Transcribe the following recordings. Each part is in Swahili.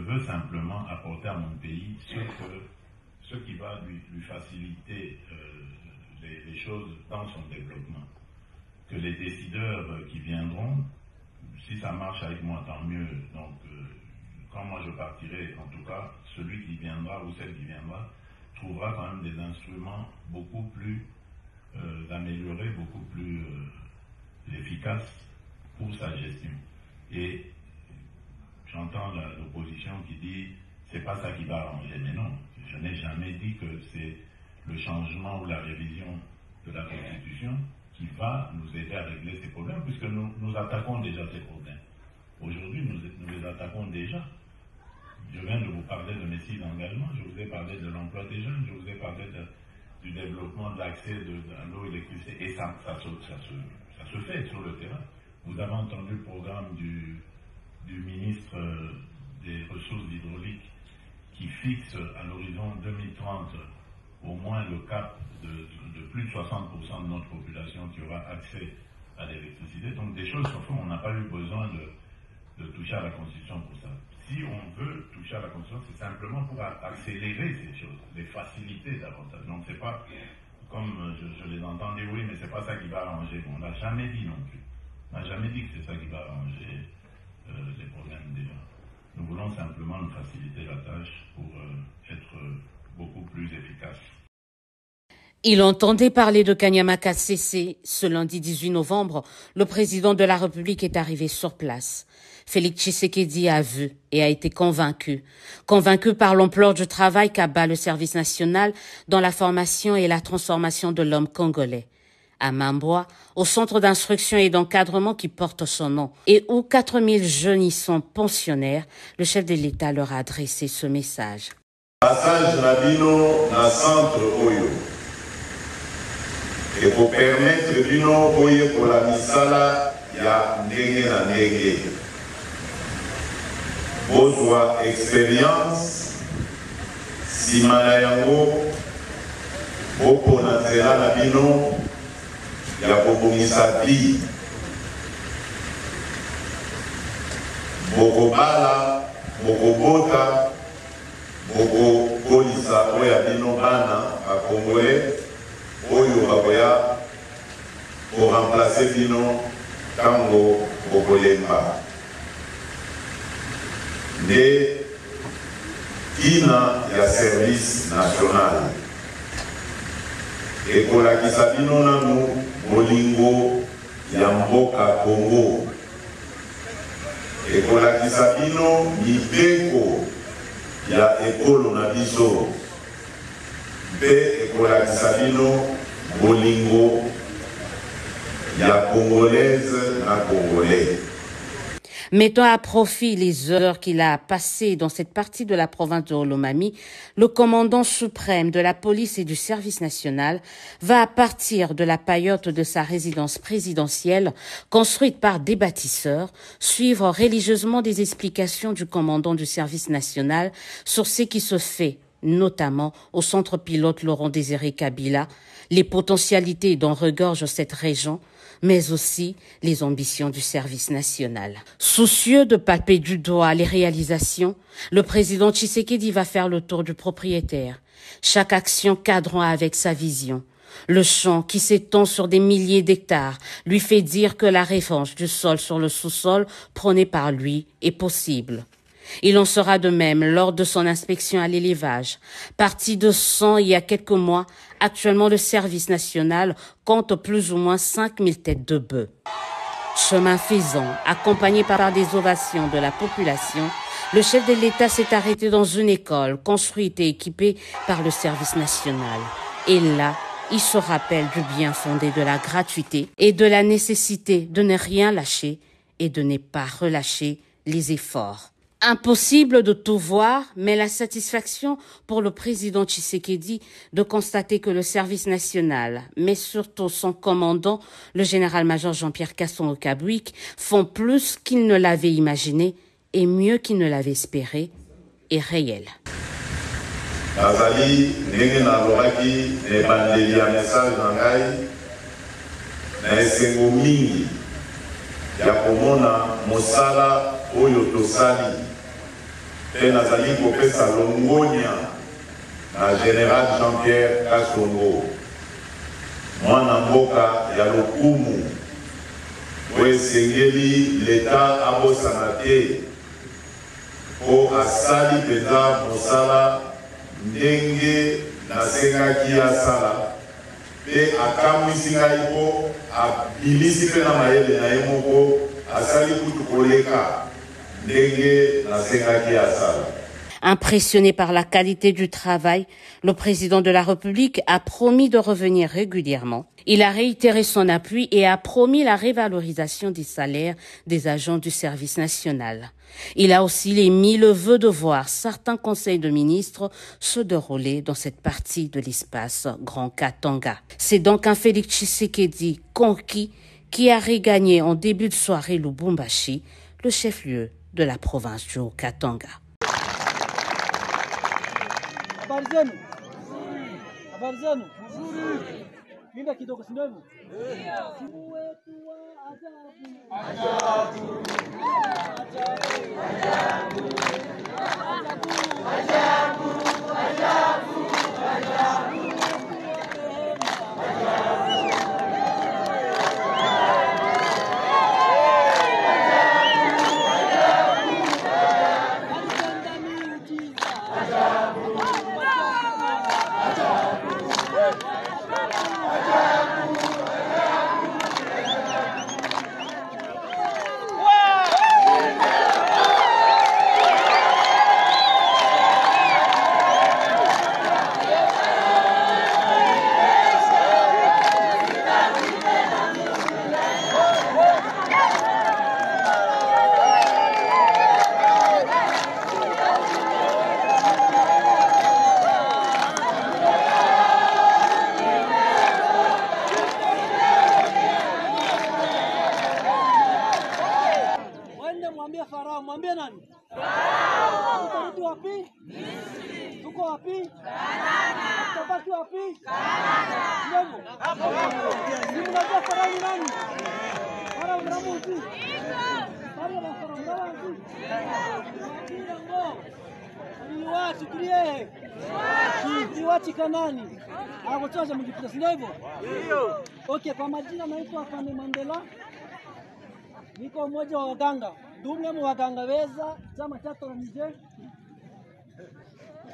veux simplement apporter à mon pays ce qui va lui faciliter les choses dans son développement. Que les décideurs qui viendront, si ça marche avec moi, tant mieux. Donc, quand moi je partirai, en tout cas, celui qui viendra ou celle qui viendra trouvera quand même des instruments beaucoup plus améliorés, beaucoup plus efficaces pour sa gestion. Et j'entends l'opposition qui dit c'est pas ça qui va arranger. Mais non, je n'ai jamais dit que c'est le changement ou la révision de la Constitution qui va nous aider à régler ces problèmes, puisque nous attaquons déjà ces problèmes. Aujourd'hui, nous les attaquons déjà. Je viens de vous parler de mes 6 engagements, je vous ai parlé de l'emploi des jeunes, je vous ai parlé du développement de l'accès à l'eau et l'électricité, et ça se fait sur le terrain. Vous avez entendu le programme du ministre des Ressources hydrauliques qui fixe à l'horizon 2030 au moins le cap de plus de 60% de notre population qui aura accès à l'électricité. Donc des choses, sur on n'a pas eu besoin de toucher à la Constitution pour ça. Si on veut toucher à la Constitution, c'est simplement pour accélérer ces choses, les faciliter davantage. Donc c'est pas, comme je les entendais, oui, mais c'est pas ça qui va arranger. On l'a jamais dit non plus. On n'a jamais dit que c'est ça qui va arranger les problèmes des gens. Nous voulons simplement nous faciliter la tâche pour être beaucoup plus efficace. Il entendait parler de Kanyama Kasese. Ce lundi 18 novembre, le président de la République est arrivé sur place. Félix Tshisekedi a vu et a été convaincu par l'ampleur du travail qu'abat le service national dans la formation et la transformation de l'homme congolais. À Mamboa, au centre d'instruction et d'encadrement qui porte son nom et où 4000 jeunes y sont pensionnaires, le chef de l'État leur a adressé ce message. Passage Nabino na centre Oyo. Et pour permettre bino boye pour la misala ya ndenge na ndenge. Bozwa expérience simana yango boko na nzela na bino ya kobongisa bi. Bokobala, bokobota, bokokolisa oya bino bana bakongole oyo bakoya pour remplacer bino tango bokolemba nde tina ya service national ekolakisa bino nanu bolingo ya mboka Congo, ekolakisa bino mibeko ya ekolo na biso mpe ekolakisa bino bolingo ya congolaise na congolais. Mettant à profit les heures qu'il a passées dans cette partie de la province de Olomami, le commandant suprême de la police et du service national va, à partir de la paillote de sa résidence présidentielle, construite par des bâtisseurs, suivre religieusement des explications du commandant du service national sur ce qui se fait, notamment au centre pilote Laurent Désiré Kabila, les potentialités dont regorge cette région, mais aussi les ambitions du service national. Soucieux de palper du doigt les réalisations, le président Tshisekedi va faire le tour du propriétaire, chaque action cadrant avec sa vision. Le champ qui s'étend sur des milliers d'hectares lui fait dire que la revanche du sol sur le sous-sol prônée par lui est possible. Il en sera de même lors de son inspection à l'élevage. Parti de 100 il y a quelques mois, actuellement le service national compte plus ou moins 5000 têtes de bœufs. Chemin faisant, accompagné par des ovations de la population, le chef de l'État s'est arrêté dans une école construite et équipée par le service national. Et là, il se rappelle du bien fondé de la gratuité et de la nécessité de ne rien lâcher et de ne pas relâcher les efforts. Impossible de tout voir, mais la satisfaction pour le président Tshisekedi de constater que le service national, mais surtout son commandant, le général-major Jean-Pierre Kasson-Okabouik, font plus qu'il ne l'avait imaginé et mieux qu'il ne l'avait espéré, est réel. Nazali ndenge nalobaki ebandeli ya message na ngai na esengo mingi ya komona mosala oyo tosali mpe nazali kopesa longonia na général Jean-Pierre Kasongo, mwana mboka ya lokumu oyo esengeli leta abosana te po asali mpenza mosala ndenge nasengaki asala mpe akamwisi ngai po abilisi mpe na mayele na ye moko asali kutu koleka ndenge nasengaki asala. Impressionné par la qualité du travail, le président de la République a promis de revenir régulièrement. Il a réitéré son appui et a promis la révalorisation des salaires des agents du service national. Il a aussi émis le vœu de voir certains conseils de ministres se dérouler dans cette partie de l'espace Grand Katanga. C'est donc un Félix Tshisekedi conquis qui a regagné en début de soirée Lubumbashi, le chef-lieu de la province du Haut-Katanga. Habari zenu? Linda kidogo si ndio? Simu wetu wa ajabu. Mwambie nani? Tuko wapi? Tuko wapi? Tutabaki wapi? Ndio. Mnajua Farao ni nani? Farao ni Ramuzi. Farao ni Farao. Ni watu tulie. Ni watu kanani? Hapo tuanze mjipita, si ndivyo? Ndio. Okay, kwa majina naitwa Afande Mandela. Niko mmoja wa waganga. Dumwe mu waganga beza chama cyatoranije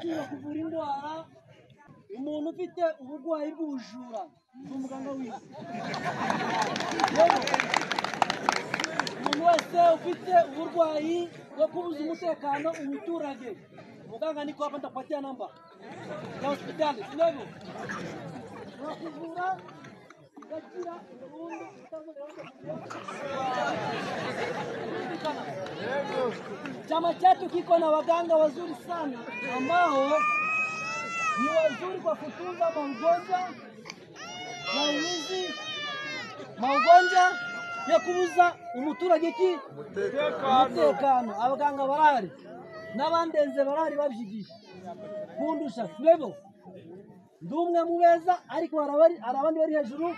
kiyo kuvurindwara umuntu ufite ubugwayi bw'ubujura umuganga wiwe. Umuntu wese ufite uburwayi bwo kubuza umutekano umuturage, muganga niko hapa ndapatia namba ya hospitali sinebo nakuvura gakira ubundi chama chetu kiko na waganga wazuri sana ambao ni wazuri kwa kutunza magonjwa na ulinzi magonjwa ya kubuza umuturage ki umutekano. Abaganga barari n'abandenze barari babyigisha kundusha sibebo ndumwe mubeza ariko arabandi bari hejuru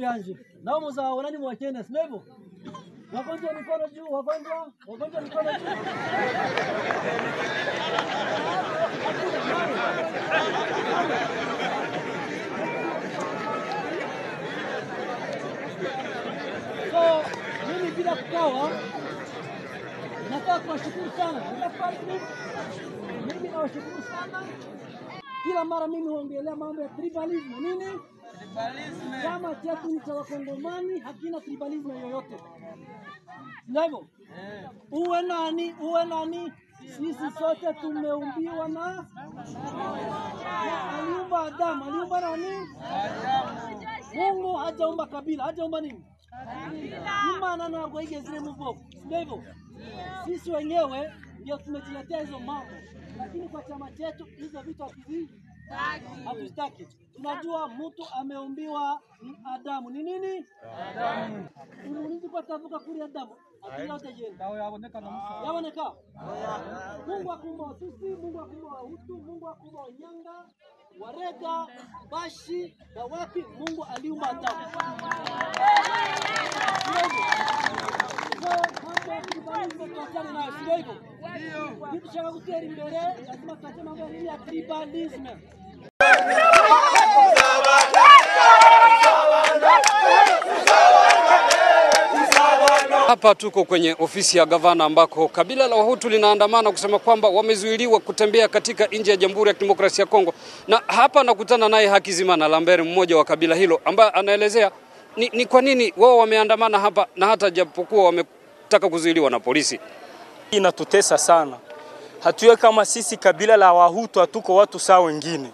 yanje nao muzabona ni mwakene sibebo. Wagonjwa mikono juu, wagonjwa mikono juu. So, mimi bila kukawa, nataka kuwashukuru sana. Mimi nawashukuru sana. Kila mara mimi huongelea mambo ya tribalism. Nini? Tribalism. Chama chetu ni cha Wakongomani, hakina tribalism yoyote. Ndivyo? Uwe nani, sisi sote tumeumbiwa na aliumba Adamu, aliumba nani? Mungu hajaumba kabila, hajaumba nini? Imana ntabwo yigeze mu bwoko. Ndivyo? Sisi wenyewe ndio tumejiletea hizo mambo. Lakini kwa chama chetu hizo vitu hatutaki. Tunajua mtu ameumbiwa ni Adamu. Ni nini? Adamu. Ulizi kwa tavuka kuri Adamu. Akila utajeni. Dawa yaoneka na Musa. Yaoneka? Mungu akumba Watusi, Mungu akumba Wahutu, Mungu akumba Wanyanga, Warega, Bashi, na wapi Mungu aliumba Adamu. Hapa tuko kwenye ofisi ya gavana ambako kabila la Wahutu linaandamana kusema kwamba wamezuiliwa kutembea katika nje ya Jamhuri ya Kidemokrasia ya Kongo. Na hapa nakutana naye Hakizimana Lambert, mmoja wa kabila hilo, ambaye anaelezea ni kwa nini wao wameandamana hapa na hata japokuwa wametaka kuzuiliwa na polisi. Inatutesa sana. Hatuwe kama sisi kabila la Wahutu hatuko watu sawa wengine.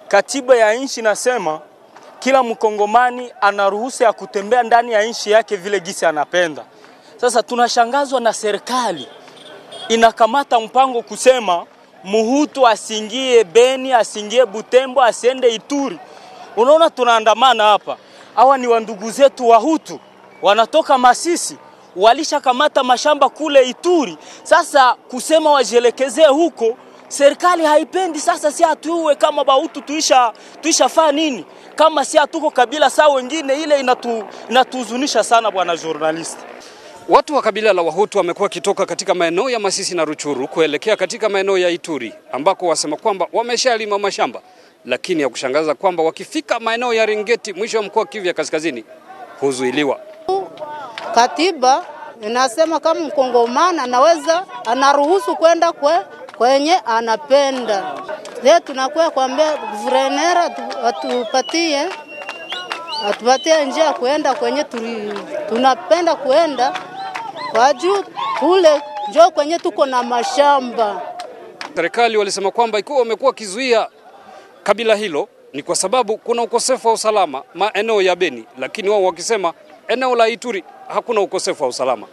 Katiba ya nchi nasema kila mkongomani ana ruhusa ya kutembea ndani ya nchi yake vile gisi anapenda. Sasa tunashangazwa na serikali inakamata mpango kusema Muhutu asingie Beni, asingie Butembo, asiende Ituri. Unaona tunaandamana hapa. Hawa ni wandugu zetu Wahutu, wanatoka Masisi, walishakamata mashamba kule Ituri. Sasa kusema wajielekezee huko, serikali haipendi. Sasa si atuwe kama Bahutu tuishafaa nini? Kama si atuko kabila sawa wengine, ile inatuhuzunisha sana bwana journalist. Watu wa kabila la Wahutu wamekuwa kitoka katika maeneo ya Masisi na Ruchuru kuelekea katika maeneo ya Ituri ambako wasema kwamba wameshalima mashamba, lakini ya kushangaza kwamba wakifika maeneo ya Ringeti mwisho wa mkoa Kivu ya Kaskazini huzuiliwa. Katiba inasema kama mkongomana anaweza anaruhusu kwenda kwenye anapenda. Leo tunakuwa kuambia guvernera atupatie njia kuenda kwenye tunapenda kuenda kwa juu kule njoo kwenye tuko na mashamba. Serikali walisema kwamba ikiwa wamekuwa kizuia kabila hilo ni kwa sababu kuna ukosefu wa usalama maeneo ya Beni, lakini wao wakisema eneo la Ituri hakuna ukosefu wa usalama.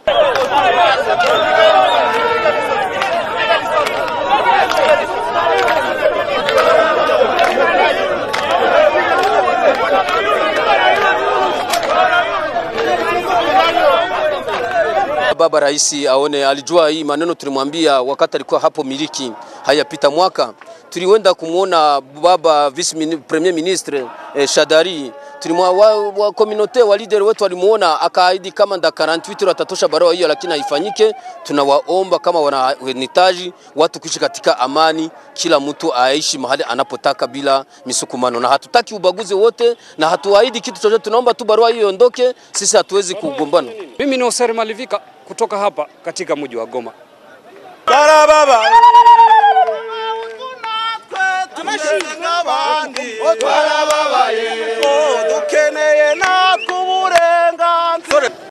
Baba Rais aone alijua hii maneno, tulimwambia wakati alikuwa hapo Miliki, hayapita mwaka tuliwenda kumuona baba premier ministre Shadari, wa communauté wa leader wetu walimuona, akaahidi kama nda 48 atatosha barua hiyo, lakini haifanyike. Tunawaomba kama wanahitaji watu kuishi katika amani, kila mtu aishi mahali anapotaka bila misukumano, na hatutaki ubaguzi wote na hatuahidi kitu chochote. Tunaomba tu barua hiyo iondoke, sisi hatuwezi kugombana. Mimi ni Oseri Malivika kutoka hapa katika mji wa Goma. Baba